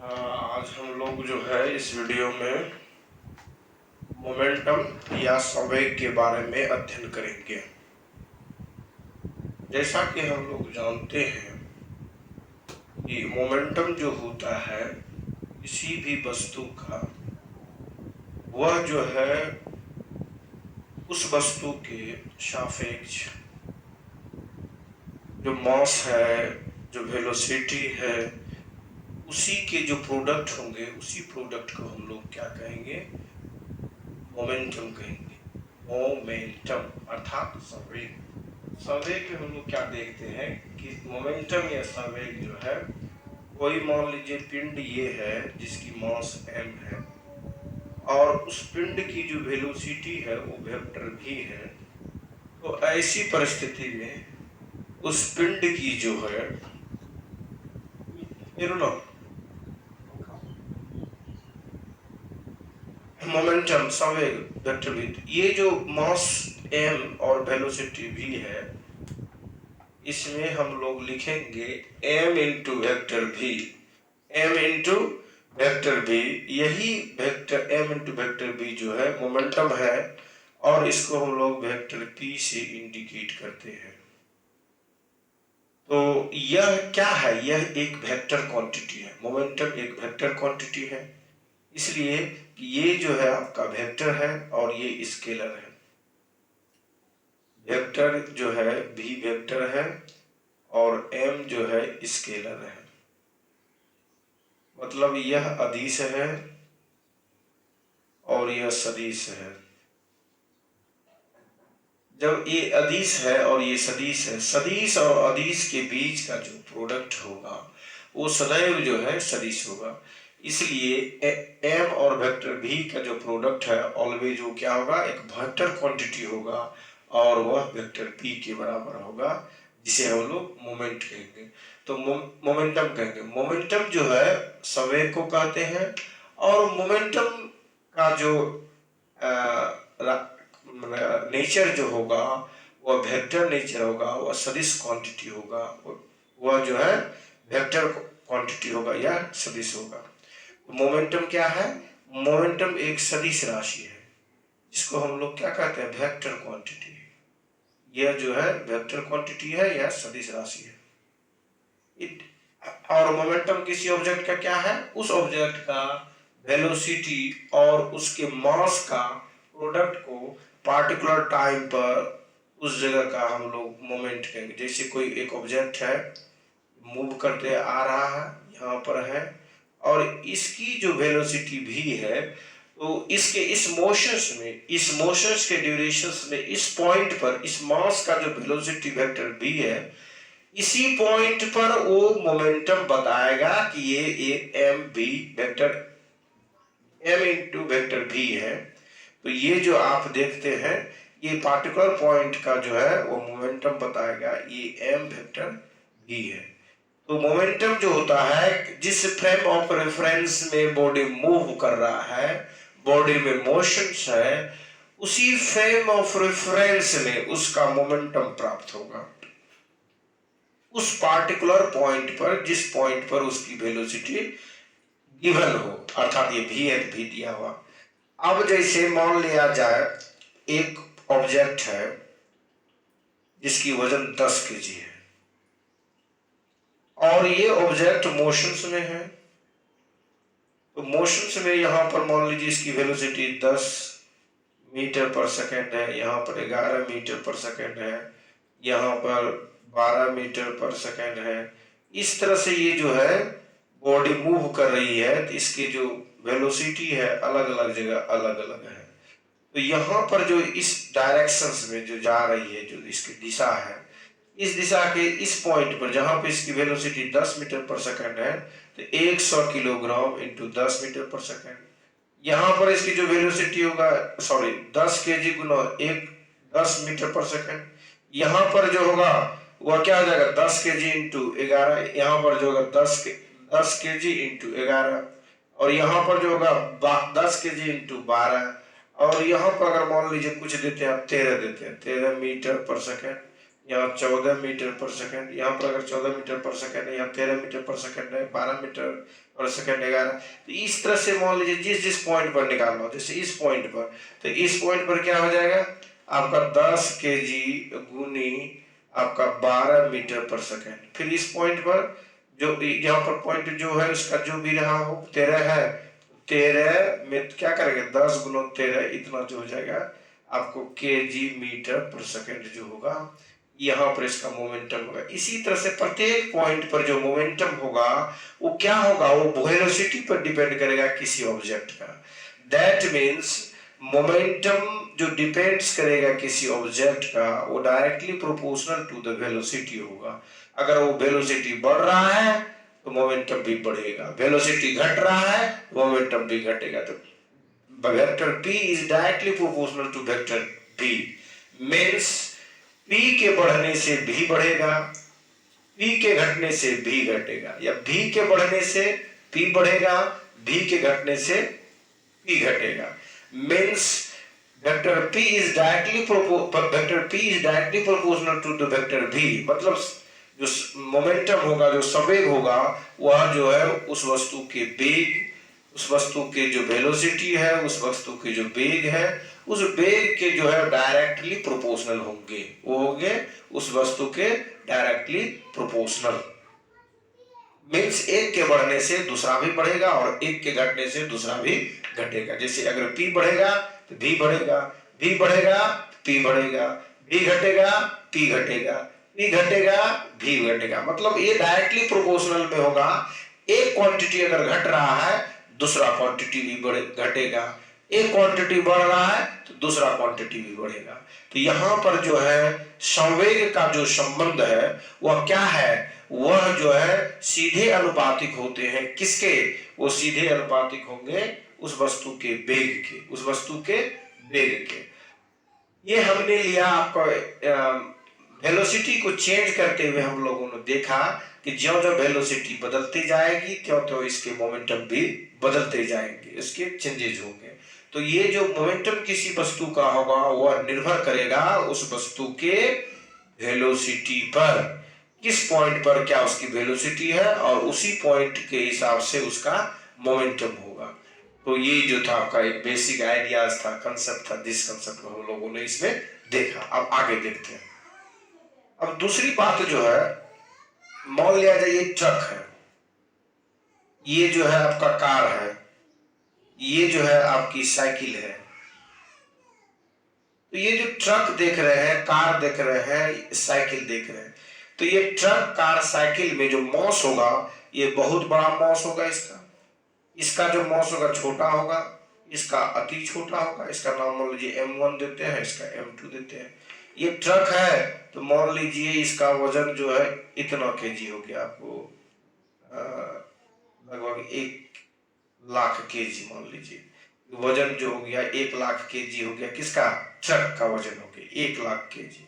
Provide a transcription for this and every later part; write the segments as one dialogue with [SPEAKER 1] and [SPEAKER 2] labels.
[SPEAKER 1] आज हम लोग जो है इस वीडियो में मोमेंटम या संवेग के बारे में अध्ययन करेंगे। जैसा कि हम लोग जानते हैं कि मोमेंटम जो होता है किसी भी वस्तु का, वह जो है उस वस्तु के सापेक्ष जो मास है, जो वेलोसिटी है, उसी के जो प्रोडक्ट होंगे, उसी प्रोडक्ट को हम लोग क्या कहेंगे? मोमेंटम कहेंगे। मोमेंटम अर्थात संवेग। संवेग में हम लोग क्या देखते हैं कि मोमेंटम या संवेग जो है, कोई मान लीजिए पिंड ये है जिसकी मास m है और उस पिंड की जो वेलोसिटी है वो वेक्टर v है। तो ऐसी परिस्थिति में उस पिंड की जो है मोमेंटम संवेग वेक्टर v, ये जो मास m और वेलोसिटी v है, इसमें हम लोग लिखेंगे m into vector v। m into vector v, यही vector m into vector v जो है मोमेंटम है और इसको हम लोग वेक्टर p से इंडिकेट करते हैं। तो यह क्या है? यह एक वेक्टर क्वांटिटी है। मोमेंटम एक वेक्टर क्वांटिटी है, इसलिए ये जो है आपका वेक्टर है और ये स्केलर है। वेक्टर जो है v वेक्टर है और m जो है स्केलर है। मतलब यह अदिश है और यह सदिश है। जब ये अदिश है और ये सदिश है, सदिश और अदिश के बीच का जो प्रोडक्ट होगा वो सदैव जो है सदिश होगा। इसलिए m और वेक्टर v का जो प्रोडक्ट है ऑलवेज वो क्या होगा? एक वेक्टर क्वांटिटी होगा और वह वेक्टर p के बराबर होगा, जिसे हम लोग मोमेंट कहेंगे। तो मोमेंटम कहेंगे। मोमेंटम जो है संवेग को कहते हैं और मोमेंटम का जो नेचर जो होगा वह वेक्टर नेचर होगा, वह सदिश क्वांटिटी होगा, वह जो है वेक्टर क्वांटिटी होगा या सदिश होगा। तो मोमेंटम क्या है? मोमेंटम एक सदिश राशि है जिसको हम लोग क्या कहते हैं? Vector quantity. यह जो है वेक्टर क्वांटिटी है या सदिश राशि है। और मोमेंटम किसी ऑब्जेक्ट का क्या है? उस ऑब्जेक्ट का वेलोसिटी और उसके मास का प्रोडक्ट को पार्टिकुलर टाइम पर उस जगह का हम लोग मोमेंट कहेंगे। जैसे कोई एक ऑब्जेक्ट है, मूव करते आ रहा है, यहाँ पर है और इसकी जो वेलोसिटी v है, तो इसके इस मोशंस के ड्यूरेशंस में इस पॉइंट पर इस मास का जो वेलोसिटी वेक्टर v है, इसी पॉइंट पर वो मोमेंटम बताएगा कि ये एक m vector m into vector v है। तो ये जो आप देखते हैं ये पार्टिकुलर पॉइंट का जो है वो मोमेंटम बताएगा, ये m वेक्टर v है। तो मोमेंटम जो होता है, जिस फ्रेम ऑफ रेफरेंस में बॉडी मूव कर रहा है, बॉडी में मोशंस है, उसी फ्रेम ऑफ रेफरेंस में उसका मोमेंटम प्राप्त होगा उस पार्टिकुलर पॉइंट पर, जिस पॉइंट पर उसकी वेलोसिटी गिवन हो, अर्थात ये v है, v दिया हुआ। अब जैसे मान लिया जाए एक ऑब्जेक्ट है जिसकी वजन 10 kg है और ये ऑब्जेक्ट मोशंस में है। तो मोशंस में यहाँ पर मान लीजिए इसकी वेलोसिटी 10 मीटर पर सेकेंड है, यहाँ पर 11 मीटर पर सेकेंड है, यहाँ पर 12 मीटर पर सेकेंड है। इस तरह से ये जो है बॉडी मूव कर रही है, तो इसकी जो वेलोसिटी है अलग अलग जगह अलग अलग है। तो यहाँ पर जो इस डायरेक्शंस में जो जा रही है, जो इसकी दिशा है, इस दिशा के इस पॉइंट पर जहाँ पे इसकी वेलोसिटी 10 मीटर पर सेकेंड है, तो 100 किलोग्राम इंटू 10 मीटर पर सेकेंड। यहाँ पर इसकी जो वेलोसिटी होगा 10 kg गुना 10 मीटर पर सेकेंड। यहाँ पर जो होगा वह क्या हो जाएगा? 10 kg इंटू 11। यहाँ पर जो होगा 10 kg इंटू 11 और यहाँ पर जो होगा 10 kg इंटू 12 और यहाँ पर अगर मान लीजिए कुछ देते हैं, 13 देते हैं, 13 मीटर पर सेकेंड। यहाँ 14 मीटर पर सेकंड, यहाँ पर अगर 14 मीटर पर सेकंड है, यहाँ 13 मीटर पर सेकंड है, 12 मीटर पर सेकंड, 11। तो इस तरह से मान लीजिए जिस जिस पॉइंट पर निकालना हो, जैसे इस पॉइंट पर, तो इस पॉइंट पर क्या हो जाएगा आपका 10 kg गुनी आपका 12 मीटर पर सेकंड। फिर इस पॉइंट पर जो यहाँ पर पॉइंट जो है उसका जो भी रहा हो 13 है, 13 में क्या करेंगे 10 गुना 13, इतना जो हो जाएगा आपको kg मीटर पर सेकंड जो होगा, यहाँ पर इसका मोमेंटम होगा। इसी तरह से प्रत्येक पॉइंट पर जो मोमेंटम होगा वो क्या होगा, वो वेलोसिटी पर डिपेंड करेगा किसी ऑब्जेक्ट का। दैट मीन्स मोमेंटम जो डिपेंड्स करेगा किसी ऑब्जेक्ट का वो directly proportional to the velocity होगा। अगर वो वेलोसिटी बढ़ रहा है तो मोमेंटम भी बढ़ेगा, वेलोसिटी घट रहा है मोमेंटम भी घटेगा। तो vector p is directly proportional to vector v, means p के बढ़ने से v बढ़ेगा, p के घटने से v घटेगा, या v के बढ़ने से p बढ़ेगा, v के घटने से p घटेगा। Means vector p is directly proportional to the vector v। मतलब जो मोमेंटम होगा, जो संवेग होगा, वह जो है उस वस्तु के वेग, उस वस्तु के जो वेलोसिटी है, उस वस्तु के जो वेग है, उस वेग के जो है डायरेक्टली प्रोपोर्शनल होंगे, वो होंगे उस वस्तु के डायरेक्टली प्रोपोर्शनल। मीन्स एक के बढ़ने से दूसरा भी बढ़ेगा और एक के घटने से दूसरा भी घटेगा। जैसे अगर p बढ़ेगा तो v बढ़ेगा, v बढ़ेगा p बढ़ेगा, v घटेगा p घटेगा, p घटेगा v घटेगा। मतलब ये डायरेक्टली प्रोपोर्शनल में होगा। एक क्वांटिटी अगर घट रहा है दूसरा क्वांटिटी भी घटेगा, एक क्वांटिटी बढ़ रहा है तो दूसरा क्वांटिटी भी बढ़ेगा। तो यहाँ पर जो है संवेग का जो संबंध है वह क्या है, वह जो है सीधे अनुपातिक होते हैं। किसके, वो सीधे अनुपातिक होंगे उस वस्तु के वेग के, उस वस्तु के वेग के। ये हमने लिया आपका वेलोसिटी को चेंज करते हुए हम लोगों ने देखा कि ज्यों ज्यों वेलोसिटी बदलती जाएगी त्यों त्यों इसके मोमेंटम भी बदलते जाएंगे, इसके चेंजेज होंगे। तो ये जो मोमेंटम किसी वस्तु का होगा वह निर्भर करेगा उस वस्तु के वेलोसिटी पर, किस पॉइंट पर क्या उसकी वेलोसिटी है और उसी पॉइंट के हिसाब से उसका मोमेंटम होगा। तो ये जो था आपका एक बेसिक आइडियाज था, कंसेप्ट था, जिस कंसेप्ट को हम लोगों ने इसमें देखा। अब आगे देखते हैं। अब दूसरी बात जो है, मान लिया जाए ये ट्रक है, ये जो है आपका कार है, ये जो है आपकी साइकिल है। तो ये जो ट्रक देख रहे हैं, कार देख रहे हैं, साइकिल देख रहे हैं, तो ये ट्रक कार साइकिल में जो मॉस होगा ये बहुत बड़ा मॉस होगा, इसका जो मॉस होगा छोटा होगा, इसका अति छोटा होगा। इसका नाम मान लीजिए M1 देते हैं, इसका M2 देते हैं। ये ट्रक है तो मान लीजिए इसका वजन जो है इतना kg हो गया, आपको लगभग 1 लाख kg मान लीजिए वजन जो हो गया 1 लाख kg हो गया। किसका, ट्रक का वजन हो गया 1 लाख kg।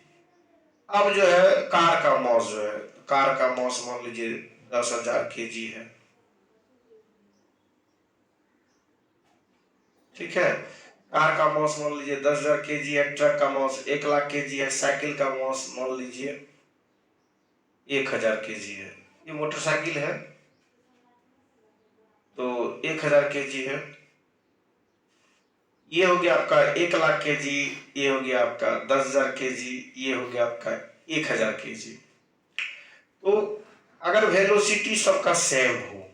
[SPEAKER 1] अब जो है कार का मॉस जो है, कार का मॉस मान लीजिए 10,000 kg है, ठीक है। कार का मॉस मान लीजिए 10,000 kg है, ट्रक का मॉस 1 लाख kg है, साइकिल का मॉस मान लीजिए 1000 kg है। ये मोटरसाइकिल है तो 1000 kg है। ये हो गया आपका 1 लाख kg, ये हो गया आपका 10,000 kg, ये हो गया आपका 1000 kg। तो अगर वेलोसिटी सबका सेम हो,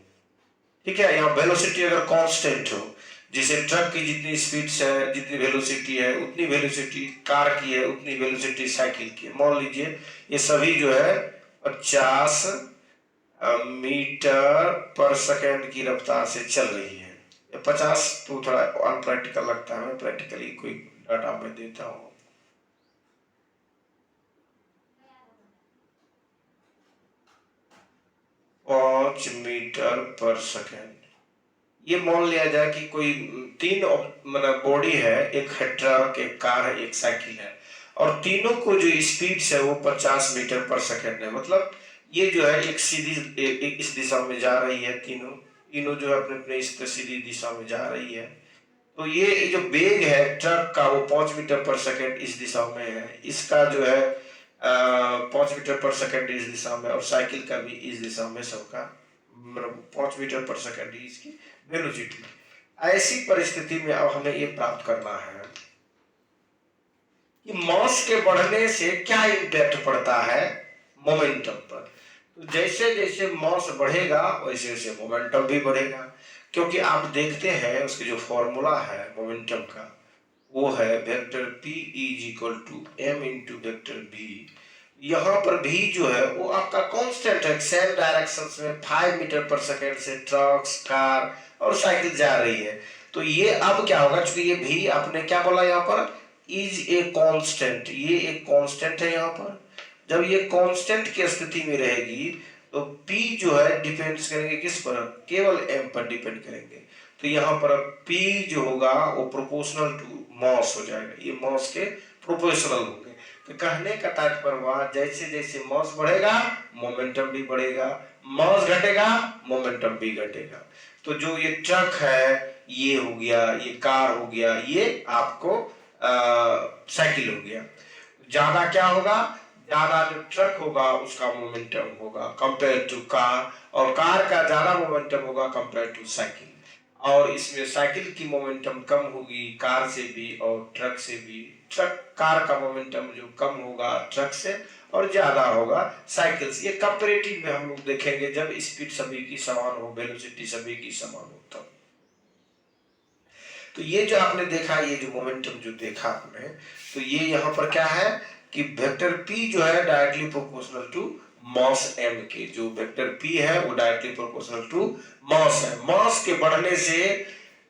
[SPEAKER 1] ठीक है, यहाँ वेलोसिटी अगर कांस्टेंट हो, जैसे ट्रक की जितनी स्पीड है, जितनी वेलोसिटी है उतनी वेलोसिटी कार की है, उतनी वेलोसिटी साइकिल की है। मान लीजिए ये सभी जो है 50 मीटर पर सेकेंड की रफ्तार से चल रही है। 50 तो थोड़ा अनप्रैक्टिकल लगता है, प्रैक्टिकली कोई डाटा मैं देता हूँ। पाँच मीटर पर सेकेंड, ये मान लिया जाए कि कोई 3 मतलब बॉडी है, एक है ट्रक, एक कार है, एक साइकिल है, और तीनों को जो स्पीड है वो 50 मीटर पर सेकेंड है। मतलब ये जो है एक सीधी एक इस दिशा में जा रही है, तीनों जो है अपने अपने इस सीधी दिशा में जा रही है। तो ये जो वेग है ट्रक का वो 5 मीटर पर सेकेंड इस दिशा में है, इसका जो है 5 मीटर पर सेकेंड इस दिशा में, और साइकिल का भी इस दिशा में सबका मतलब 5 मीटर पर सेकेंड इसकी वेलोसिटी। ऐसी परिस्थिति में अब हमें ये प्राप्त करना है कि मास के बढ़ने से क्या इम्पैक्ट पड़ता है मोमेंटम पर। तो जैसे जैसे मास बढ़ेगा वैसे वैसे मोमेंटम भी बढ़ेगा, क्योंकि आप देखते हैं उसके जो फॉर्मूला है मोमेंटम का वो है vector p is equal to m into vector v। यहाँ पर v जो है वो आपका कांस्टेंट है, सेम डायरेक्शंस में 5 मीटर पर सेकेंड से ट्रक्स, कार और साइकिल जा रही है। तो ये अब क्या होगा, चूंकि ये v आपने क्या बोला यहाँ पर इज ए कांस्टेंट, ये एक कांस्टेंट है यहाँ पर। जब ये कांस्टेंट की स्थिति में रहेगी तो p जो है डिपेंड्स करेंगे किस पर, केवल m पर डिपेंड करेंगे। तो यहाँ पर p जो होगा वो प्रोपोर्शनल टू मास हो जाएगा, ये मास के प्रोपोर्शनल होंगे। तो कहने का तात्पर्य हुआ जैसे जैसे मास बढ़ेगा मोमेंटम भी बढ़ेगा, मास घटेगा मोमेंटम भी घटेगा। तो जो ये ट्रक है ये हो गया, ये कार हो गया, ये आपको साइकिल हो गया। ज्यादा क्या होगा, ज्यादा जो ट्रक होगा उसका मोमेंटम होगा कंपेयर टू कार, और कार का ज्यादा मोमेंटम होगा कंपेयर टू साइकिल। और इसमें साइकिल की मोमेंटम कम होगी कार से भी और ट्रक से भी। ट्रक कार का मोमेंटम जो कम होगा ट्रक से और ज्यादा होगा साइकिल से। ये कंपैरेटिव में हम लोग देखेंगे जब स्पीड सभी की समान हो, वेलोसिटी सभी की समान हो तब। तो ये जो आपने देखा, ये जो मोमेंटम जो देखा आपने, तो ये यहाँ पर क्या है कि वेक्टर p जो है directly proportional to mass m के। जो वेक्टर p है वो डायरेक्टली प्रोपोर्शनल टू मास है। मास के बढ़ने से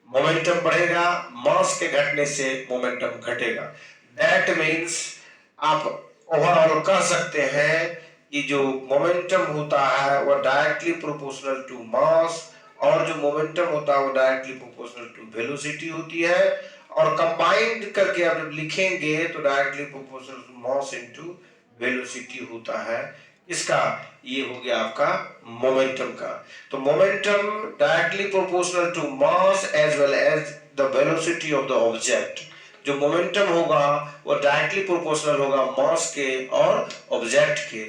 [SPEAKER 1] मोमेंटम बढ़ेगा, मास के घटने से मोमेंटम घटेगा। दैट मीन्स आप ओवरऑल कह सकते हैं कि जो मोमेंटम होता है वो डायरेक्टली प्रोपोर्शनल टू मास, और जो मोमेंटम होता है वो डायरेक्टली प्रोपोर्शनल टू वेलोसिटी होती है। और कंबाइंड करके आप जब लिखेंगे तो directly proportional to mass into velocity होता है। इसका ये हो गया आपका मोमेंटम का। तो momentum directly proportional to mass as well as the velocity of the object. जो मोमेंटम होगा वो डायरेक्टली प्रोपोर्शनल होगा मास के और ऑब्जेक्ट के।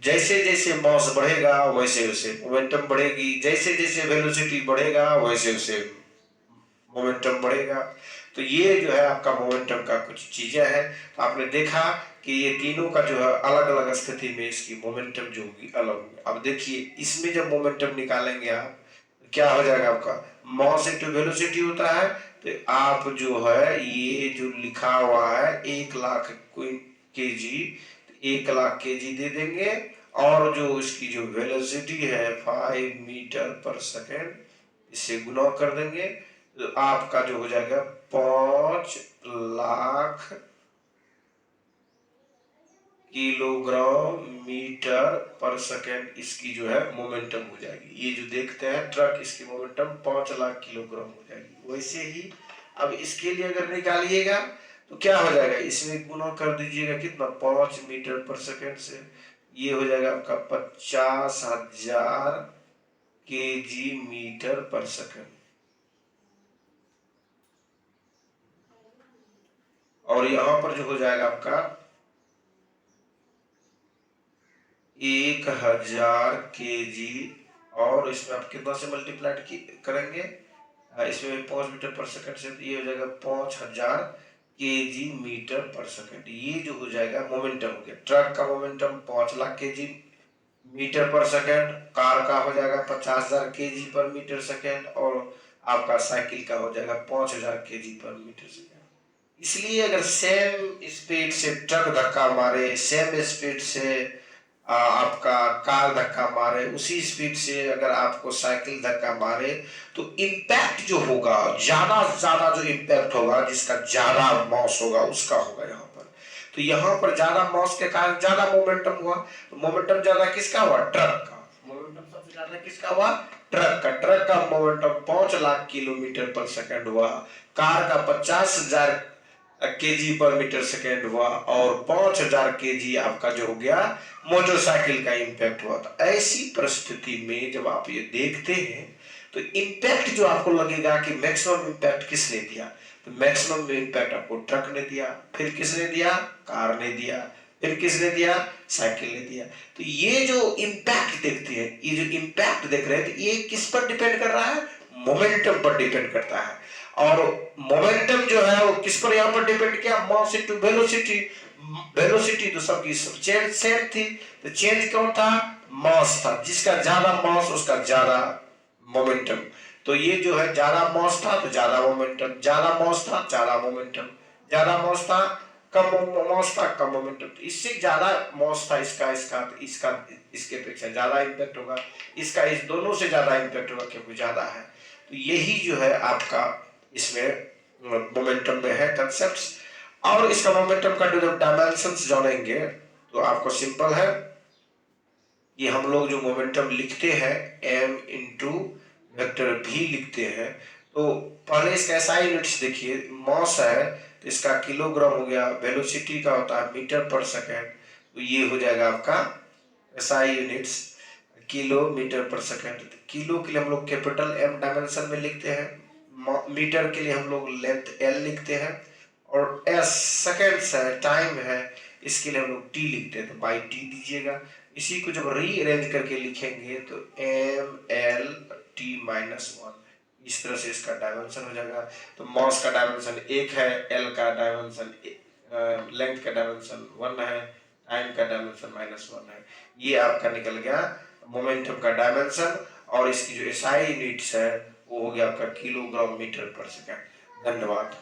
[SPEAKER 1] जैसे जैसे मास बढ़ेगा वैसे वैसे मोमेंटम बढ़ेगी, जैसे जैसे वेलोसिटी बढ़ेगा वैसे वैसे मोमेंटम बढ़ेगा। तो ये जो है आपका मोमेंटम का कुछ चीजें हैं। तो आपने देखा कि ये तीनों का जो है अलग अलग स्थिति में इसकी मोमेंटम जो होगी अलग होगी। अब देखिए इसमें जब मोमेंटम निकालेंगे आप क्या हो जाएगा, आपका मास इनटू वेलोसिटी होता है। तो आप जो है ये जो लिखा हुआ है 1,00,000 kg, 1,00,000 kg दे देंगे, और जो इसकी जो वेलोसिटी है 5 मीटर पर सेकेंड, इससे गुना कर देंगे तो आपका जो हो जाएगा 5,00,000 किलोग्राम मीटर पर सेकेंड इसकी जो है मोमेंटम हो जाएगी। ये जो देखते हैं ट्रक, इसकी मोमेंटम 5,00,000 किलोग्राम हो जाएगी। वैसे ही अब इसके लिए अगर निकालिएगा तो क्या हो जाएगा, इसमें गुना कर दीजिएगा कितना 5 मीटर पर सेकेंड से, ये हो जाएगा आपका 50,000 kg मीटर पर सेकेंड। और यहां पर जो हो जाएगा आपका 1,000 kg, और इसमें आप कितना से मल्टीप्लाइड करेंगे, इसमें 5 मीटर पर सेकंड से, तो ये हो जाएगा 5,000 kg मीटर पर सेकंड। ये जो हो जाएगा मोमेंटम हो गया। ट्रक का मोमेंटम 5,00,000 kg मीटर पर सेकंड, कार का हो जाएगा 50,000 kg पर मीटर सेकंड, और आपका साइकिल का हो जाएगा 5,000 kg पर मीटर सेकंड। इसलिए अगर सेम स्पीड से ट्रक धक्का मारे, सेम स्पीड से आपका कार धक्का मारे, उसी स्पीड से अगर आपको साइकिल धक्का मारे, तो इम्पैक्ट जो होगा ज्यादा जो इम्पैक्ट होगा, जिसका ज्यादा मास होगा उसका होगा यहाँ पर। तो यहाँ पर ज्यादा मास के कारण ज्यादा मोमेंटम हुआ। तो मोमेंटम ज्यादा किसका हुआ, ट्रक का। मोमेंटम सबसे ज्यादा किसका हुआ, ट्रक का। ट्रक का मोमेंटम 5,00,000 किलोमीटर पर सेकंड हुआ, कार का 50,000 kg पर मीटर सेकेंड हुआ, और 5,000 kg आपका जो हो गया मोटरसाइकिल का इम्पैक्ट हुआ। तो ऐसी परिस्थिति में जब आप ये देखते हैं तो इम्पैक्ट जो आपको लगेगा कि मैक्सिमम इम्पैक्ट किसने दिया, तो मैक्सिमम इम्पैक्ट आपको ट्रक ने दिया, फिर किसने दिया, कार ने दिया, फिर किसने दिया, साइकिल ने दिया। तो ये जो इम्पैक्ट देखते हैं, ये जो इम्पैक्ट देख रहे हैं, तो ये किस पर डिपेंड कर रहा है, मोमेंटम पर डिपेंड करता है। और मोमेंटम जो है वो किस पर यहाँ पर डिपेंड किया, मास इनटू वेलोसिटी। वेलोसिटी तो सबकी सब चेंज सेम थी, तो चेंज कौन था, मास था। जिसका ज्यादा मास उसका ज्यादा मोमेंटम। तो ये जो है ज्यादा मास था तो ज्यादा मोमेंटम, ज्यादा मास था ज्यादा मोमेंटम, ज्यादा मास था कम मास था कम मोमेंटम। तो इससे ज्यादा मास था इसका इसका तो इसका इसके अपेक्षा ज्यादा इम्पैक्ट होगा, इसका इस दोनों से ज्यादा इम्पैक्ट होगा क्योंकि ज्यादा है। तो यही जो है आपका इसमें मोमेंटम में है कंसेप्ट। और इसका मोमेंटम का जो डायमेंशंस जानेंगे तो आपको सिंपल है, ये हम लोग जो मोमेंटम लिखते हैं m इंटू वेक्टर v लिखते हैं। तो पहले इसका एसआई यूनिट्स देखिए, मास है तो इसका किलोग्राम हो गया, वेलोसिटी का होता है मीटर पर सेकेंड, तो ये हो जाएगा आपका एसआई यूनिट्स किलोमीटर पर सेकेंड। किलो के लिए हम लोग कैपिटल M डायमेंशन में लिखते हैं, मीटर के लिए हम लोग लेंथ L लिखते हैं, और S सेकेंड्स है, टाइम है, इसके लिए हम लोग T लिखते हैं, तो बाई T दीजिएगा। इसी को जब रीअरेंज करके लिखेंगे तो ML T-1 इस तरह से इसका डायमेंशन हो जाएगा। तो मास का डायमेंशन 1 है, L का डायमेंशन लेंथ का डायमेंशन 1 है, टाइम का डायमेंशन -1 है। ये आपका निकल गया मोमेंटम का डायमेंशन। और इसकी जो एसआई यूनिट्स है वो हो गया आपका किलोग्राम मीटर पर सेकंड। धन्यवाद।